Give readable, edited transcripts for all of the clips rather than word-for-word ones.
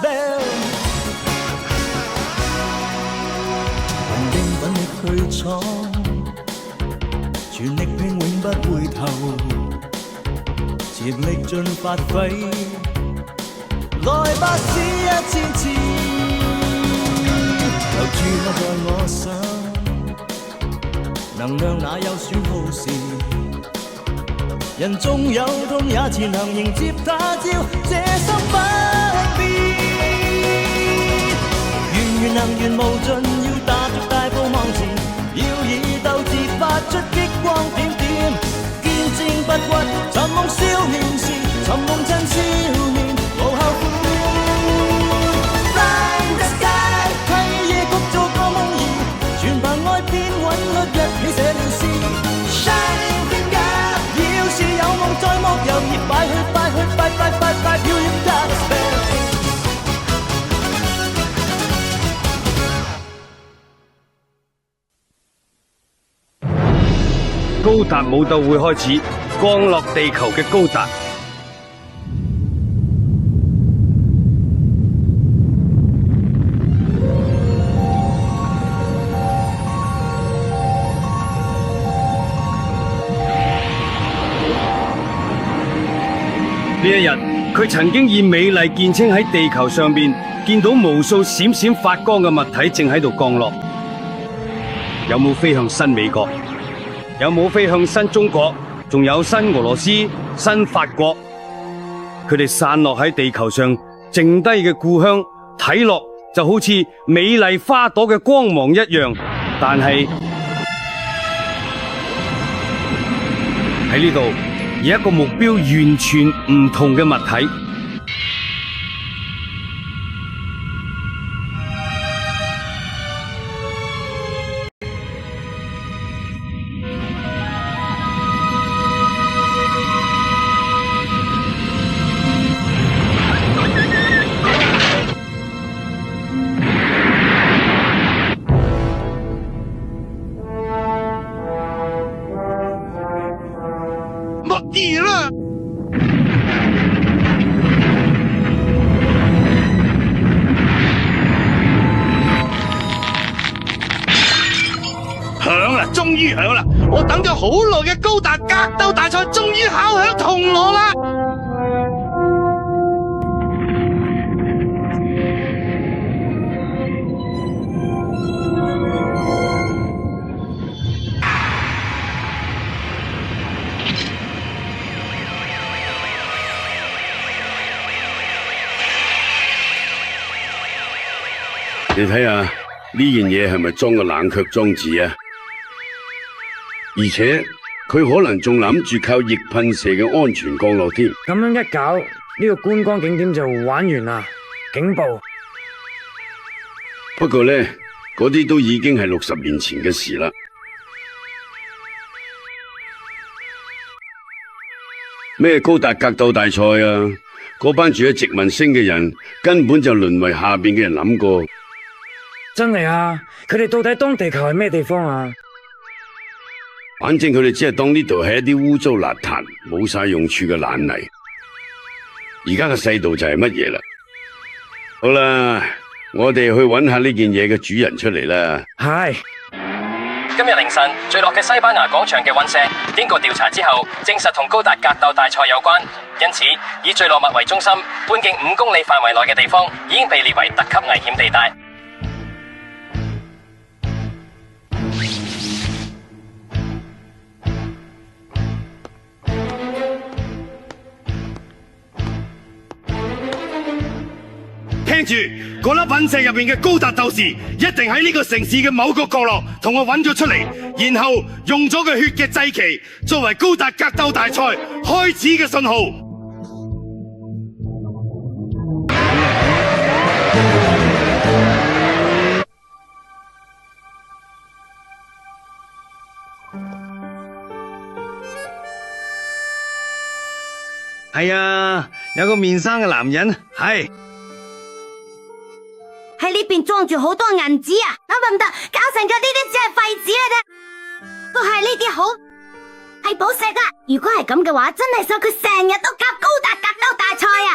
spell。憑定奮力去闖，全力拼永不回頭，潛力盡發揮，來吧試一千次，留住我在我想，能量哪有損耗時，人縱有痛也前行迎接他朝，這心不變，緣能緣無盡，要踏着大步往前，要以鬥志發出激光點點，堅貞不屈，尋夢少年時，尋夢趁少年無後悔。Fly the sky， 替夜曲做個夢兒，全憑愛變韻律一起寫了詩。Shining finger， 要是有夢在莫猶豫，快去快去快快快快飄逸他的 spell。高達武鬥會開始，降落地球嘅高達。呢一日，佢曾經以美麗見稱喺地球上邊見到無數閃閃發光嘅物體正喺度降落。有冇飛向新美國？有冇飛向新中國？仲有新俄羅斯、新法國？佢哋散落喺地球上剩低嘅故鄉，睇落就好似美麗花朵嘅光芒一樣。但係喺呢度有一個目標完全唔同嘅物體。終於響啦！我等咗好耐嘅高達格鬥大賽終於敲響銅鑼啦！你睇下呢件嘢係咪裝個冷卻裝置啊？而且佢可能仲諗住靠液噴射嘅安全降落添。咁樣一搞，呢個觀光景點就玩完啦！警報。不過呢，嗰啲都已經係60年前嘅事啦。咩高達格鬥大賽啊？嗰班住喺殖民星嘅人根本就淪為下邊嘅人諗過。真係啊！佢哋到底當地球係咩地方啊？反正佢哋只係當呢度係一啲污糟邋遢、冇晒用處嘅爛泥。而家嘅世道就係乜嘢啦？好啦，我哋去揾下呢件嘢嘅主人出嚟啦。係。今日凌晨墜落嘅西班牙廣場嘅隕石，經過調查之後，證實同高達格鬥大賽有關。因此，以墜落物為中心，半徑5公里範圍內嘅地方已經被列為特級危險地帶。聽住，嗰粒隕石入面嘅高達鬥士一定喺呢個城市嘅某個角落同我揾咗出嚟，然後用咗個血嘅祭旗作為高達格鬥大賽開始嘅信號。係啊，有個面生嘅男人，係。喺呢邊裝住好多銀紙啊！唔得，搞成咗呢啲只係廢紙嚟啫，都係呢啲好，係寶石啊！如果係咁嘅話，真係想佢成日都搞高達格鬥大賽啊！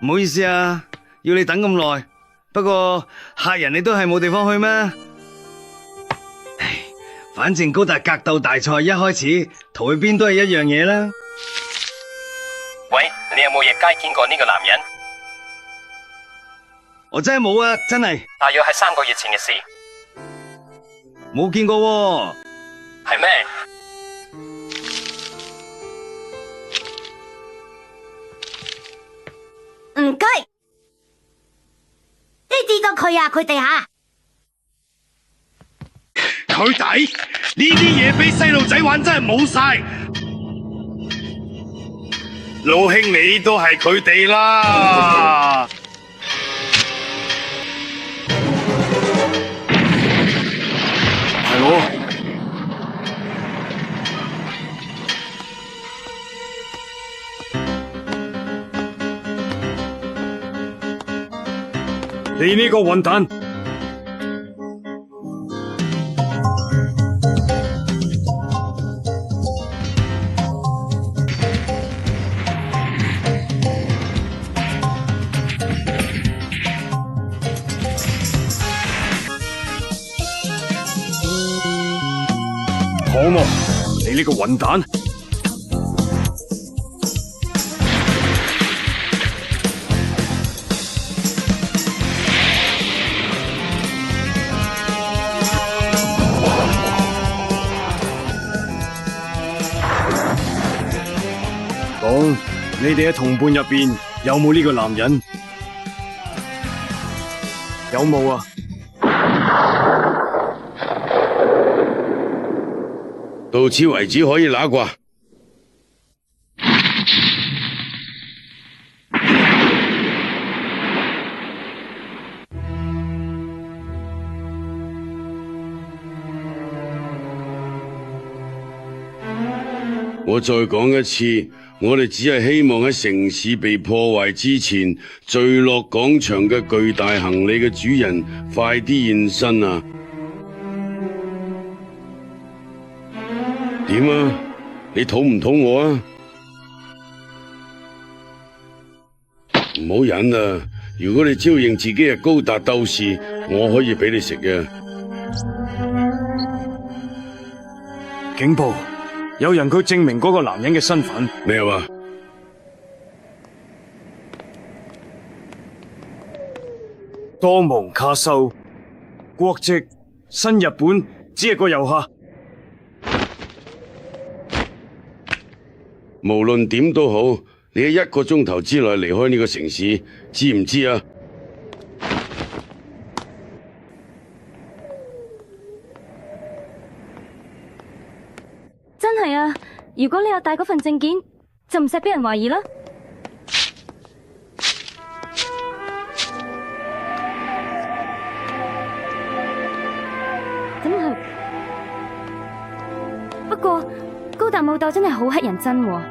唔好意思啊，要你等咁耐。不過客人你都係冇地方去咩？唉，反正高達格鬥大賽一開始逃去邊都係一樣嘢啦。喂，你有冇夜街見過呢個男人？我真係冇啊，真係大約係3個月前嘅事。冇見過喎。係咩？唔該，你知道佢啊？佢哋吓，佢哋呢啲嘢俾細路仔玩真係冇晒。老兄你都係佢哋啦。係我。你呢個混蛋！可惡！你呢個混蛋！講，你哋嘅同伴入邊有冇呢個男人？有冇啊？到此為止可以拿啩？我再講一次，我哋只係希望喺城市被破壞之前，墜落廣場嘅巨大行李嘅主人快啲現身啊！點啊？你肚唔肚餓啊？唔好忍啊！如果你招認自己係高達鬥士，我可以俾你食嘅。警部，有人佢證明嗰個男人嘅身份。咩話？多蒙卡修，國籍新日本，只係個遊客。無論點都好，你喺1個鐘頭之內離開呢個城市，知唔知啊？真係啊！如果你有帶嗰份證件，就唔使俾人懷疑啦。真係。不過高達武鬥真係好乞人憎喎。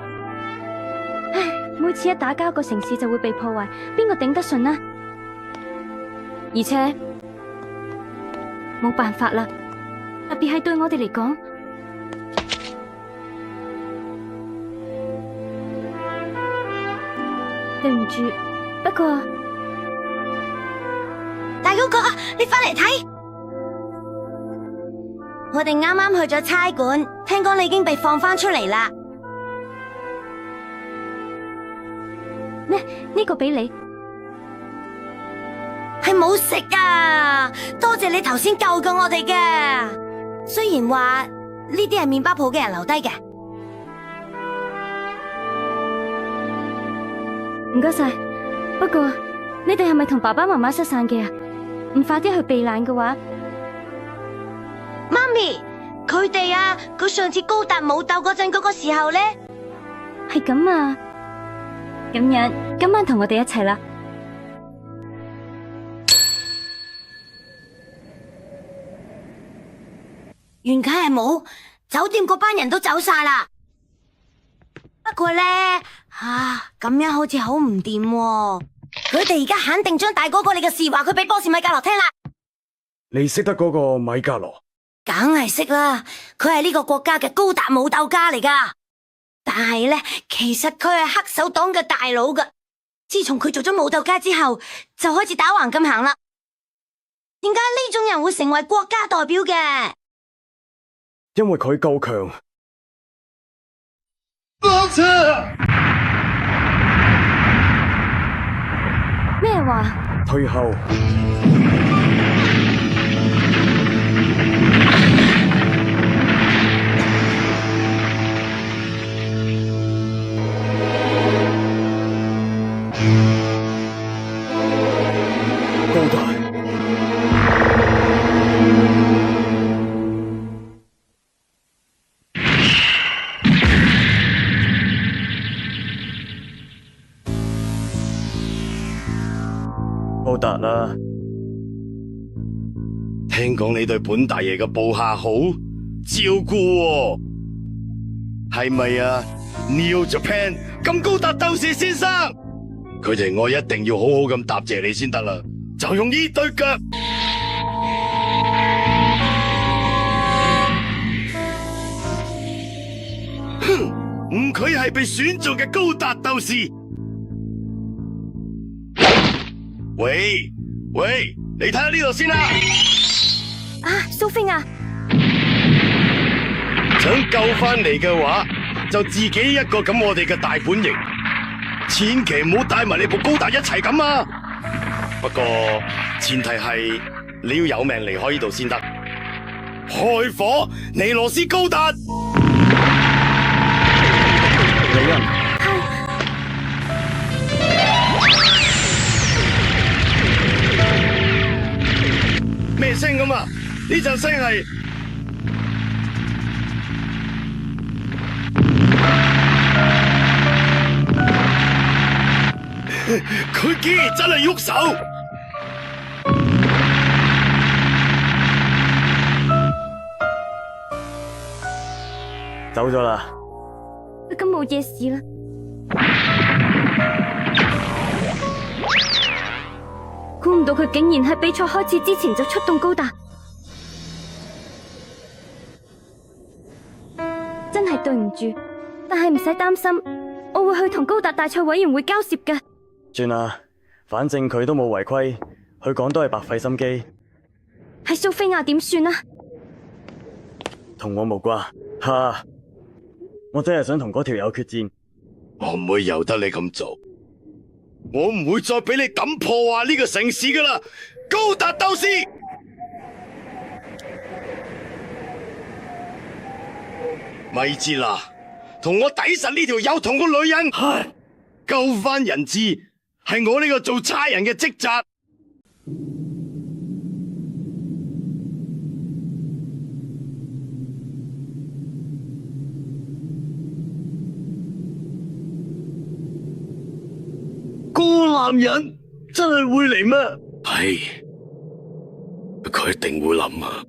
唉，每次一打交，個城市就會被破壞，邊個頂得順啊？而且冇辦法啦，特別係對我哋嚟講。對唔住，不過大嗰個，你翻嚟睇，我哋啱啱去咗差館，聽講你已經被放翻出嚟啦。呢個俾你，係冇食啊！多謝你頭先救過我哋嘅。雖然話呢啲係麵包鋪嘅人留低嘅。唔該晒。不過你哋係咪同爸爸媽媽失散嘅啊？唔快啲去避難嘅話，媽咪，佢哋啊，佢上次高達武鬥嗰陣嗰個時候呢？係咁啊。咁樣今晚同我哋一齊啦。袁啟係冇，酒店嗰班人都走晒啦。不過呢，咁樣好似好唔掂喎。佢哋而家肯定將大哥哥你嘅事話佢俾波士米格羅聽啦。你識得嗰個米格羅？梗係識啦，佢係呢個國家嘅高達武鬥家嚟噶。但係呢，其實佢係黑手黨嘅大佬噶。自從佢做咗武鬥家之後，就開始打橫咁行啦。點解呢種人會成為國家代表嘅？因為佢夠強。咩話？退後。高大。高達啊！聽講你對本大爺嘅部下好照顧喎，係咪啊 ？New Japan 咁高達鬥士先生，佢哋我一定要好好咁答謝你先得啦，就用呢對腳。哼，唔佢係被選做嘅高達鬥士。喂，你睇下呢度先啦。啊，蘇菲亞，想救翻嚟嘅話，就自己一個咁我哋嘅大本營，千祈唔好帶埋你部高達一齊咁啊！不過前提係你要有命離開呢度先得。開火，尼羅斯高達！李恩。咩聲咁啊？呢陣聲係佢竟然真係喐手，走咗啦。咁冇嘢事啦。估唔到佢竟然喺比賽開始之前就出動高達，真係對唔住。但係唔使擔心，我會去同高達大賽委員會交涉嘅。算啦，反正佢都冇違規，佢講都係白費心機。係蘇菲亞點算啊？同我無關。哈！我真係想同嗰條友決戰。我唔會由得你咁做。我唔會再俾你咁破壞呢個城市噶啦，高達鬥士！咪知啦，同我抵實呢條友同個女人，救翻人質係我呢個做差人嘅職責。個男人真係會嚟咩？係，佢一定會諗啊！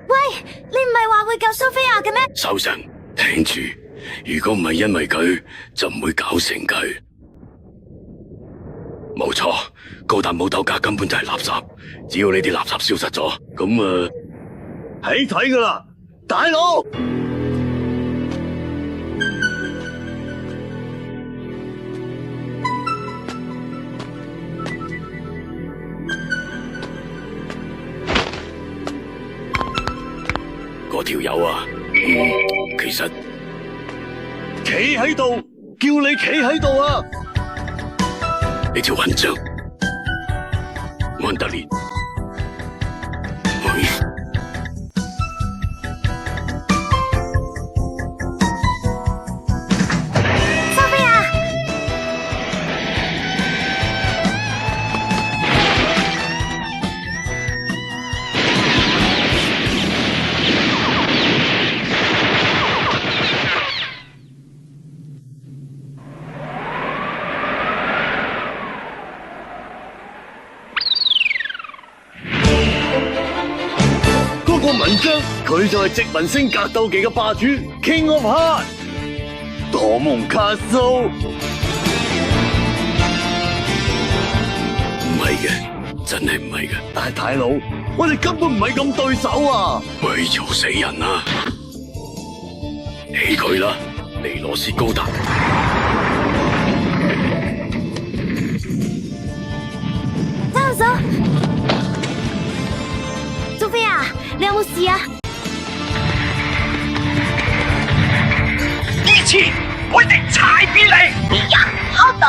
喂，你唔係話會救蘇菲亞嘅咩？收聲，聽住，如果唔係因為佢，就唔會搞成佢。冇錯，高達武鬥家根本就係垃圾。只要呢啲垃圾消失咗，咁起睇噶啦，大佬！嗰條友啊，其實企喺度，叫你企喺度啊！呢條混帳，安德烈，蘇菲亞，個文章佢就係殖民星格鬥技嘅霸主 King of Heart 朵蒙卡蘇。係嘅，真係唔係嘅。但係大佬，我哋根本唔係咁對手啊！喂，嘈死人啦！起佢啦，尼羅斯高達！揸手，蘇菲亞，你有冇事啊？呢次我一定踩扁你！人開動，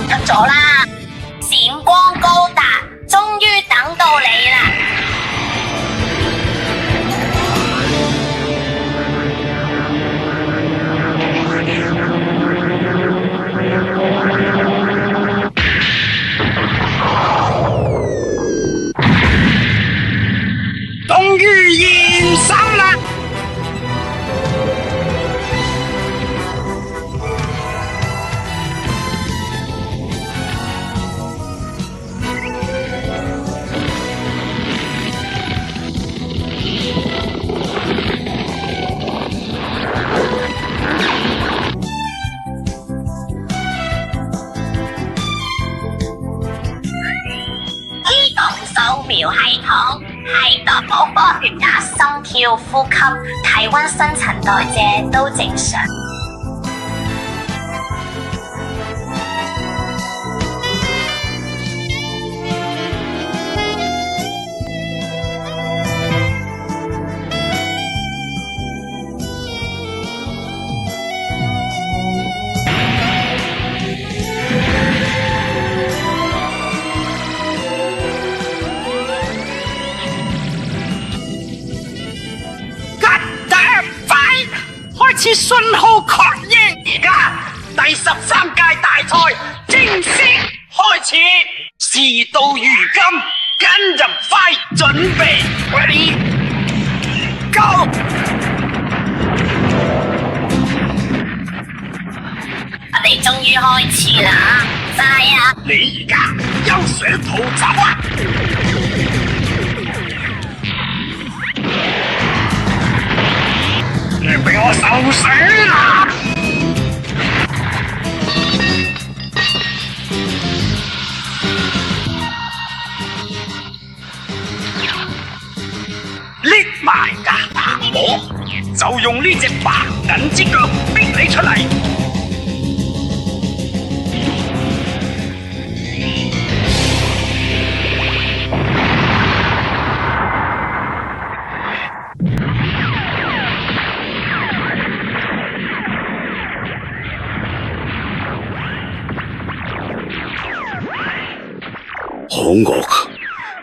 出咗啦！閃光高達，終於等到你啦！終於現身啦！機動掃描系統喺度冇波血壓、心跳、呼吸、體溫、新陳代謝都正常。開始信號確認，而家第13屆大賽正式開始，事到如今，跟入快準備 ，ready go！我哋終於開始啦，快啊！你而家休想逃走啊！你俾我受死啦！拎埋㗎，我就用呢隻白銀之腳逼你出嚟。可惡！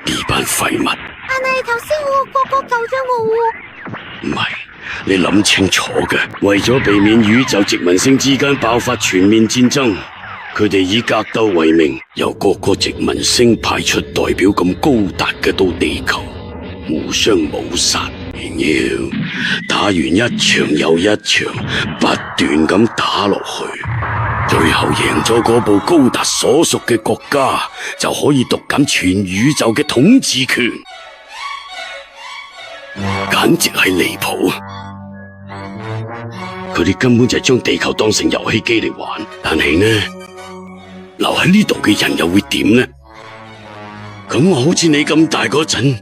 呢班廢物！但係頭先我個個救咗我喎。唔係，你諗清楚嘅。為咗避免宇宙殖民星之間爆發全面戰爭，佢哋以格鬥為名，由各個殖民星派出代表咁高達嘅到地球，互相武殺，然後打完一場又一場，不斷咁打落去。最後贏咗嗰部高達所屬嘅國家，就可以獨攬全宇宙嘅統治權，簡直係離譜。佢哋根本就係將地球當成遊戲機嚟玩，但係呢，留喺呢度嘅人又會點呢？咁我好似你咁大嗰陣，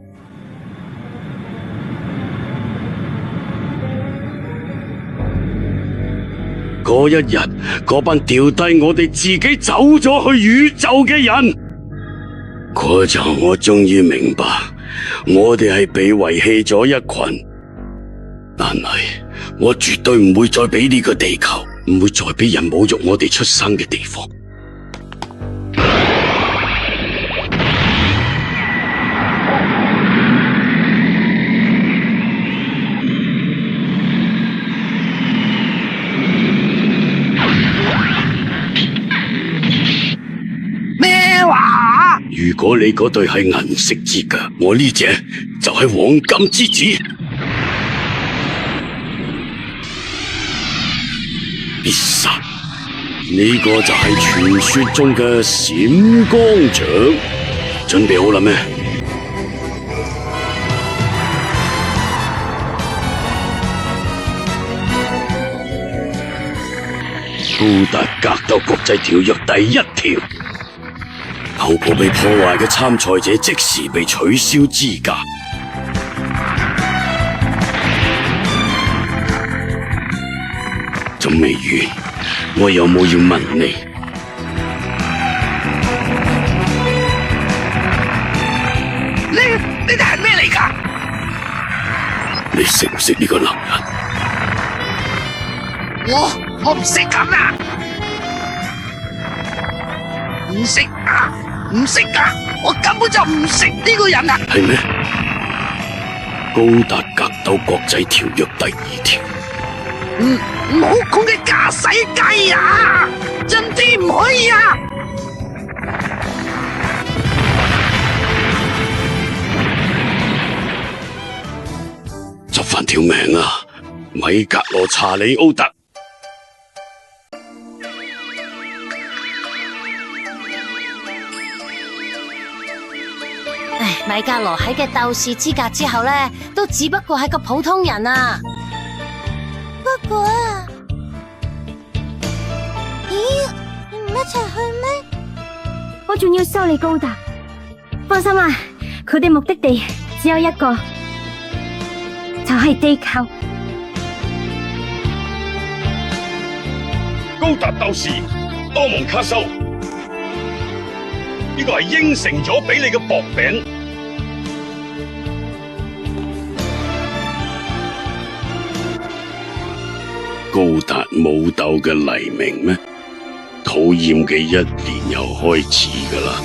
嗰一日，嗰班掉低我哋自己走咗去宇宙嘅人，嗰陣我終於明白，我哋係被遺棄咗一群。但係我絕對唔會再俾呢個地球，唔會再俾人侮辱我哋出生嘅地方。如果你嗰對係銀色之腳，我呢隻就係黃金之子，必殺！呢個就係傳說中嘅閃光掌，準備好啦咩？高達格鬥國際條約第1條，頭部被破壞嘅參賽者即時被取消資格。仲未完，我有冇要問你？你哋係咩嚟㗎？你識唔識呢個男人？我唔識咁啊！唔識啊！唔識啊！我根本就唔識呢個人啊！係咩？高達格鬥國際條約第2條。唔好講嘅駕駛雞啊！真啲唔可以啊！執返條命啊！米格羅查里奧特。米格羅喺嘅鬥士資格之後呢，都只不過係個普通人啊。不過啊，咦，你唔一齊去咩？我仲要收你高達。放心啦，佢哋目的地只有一個，就係地球。高達鬥士多蒙卡修，呢個係應承咗俾你嘅薄餅。高達武鬥嘅黎明咩？討厭嘅1年又開始㗎啦！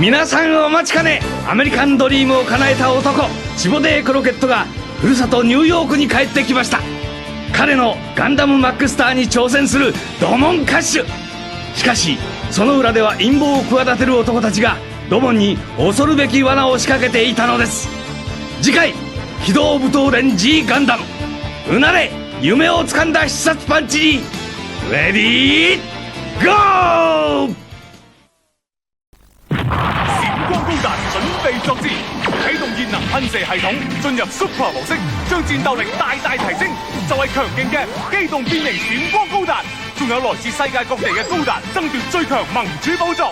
皆さんお待ちかね、アメリカンドリームを叶えた男、チボデー・クロケットがふるさとニューヨークに帰ってきました。彼のガンダムマックスターに挑戦するドモンカッシュ。しかしその裏では陰謀を企てる男たちがドモンに恐るべき罠を仕掛けていたのです。次回、機動武闘連 G ガンダム、うなれ夢をつかんだ必殺パンチにレディーゴー！光高達準備作戰，啟動熱能噴射系統，進入 Super 模式，將戰鬥力大大提升。就係強勁嘅機動變形閃光高達，仲有來自世界各地嘅高達爭奪最強盟主寶座。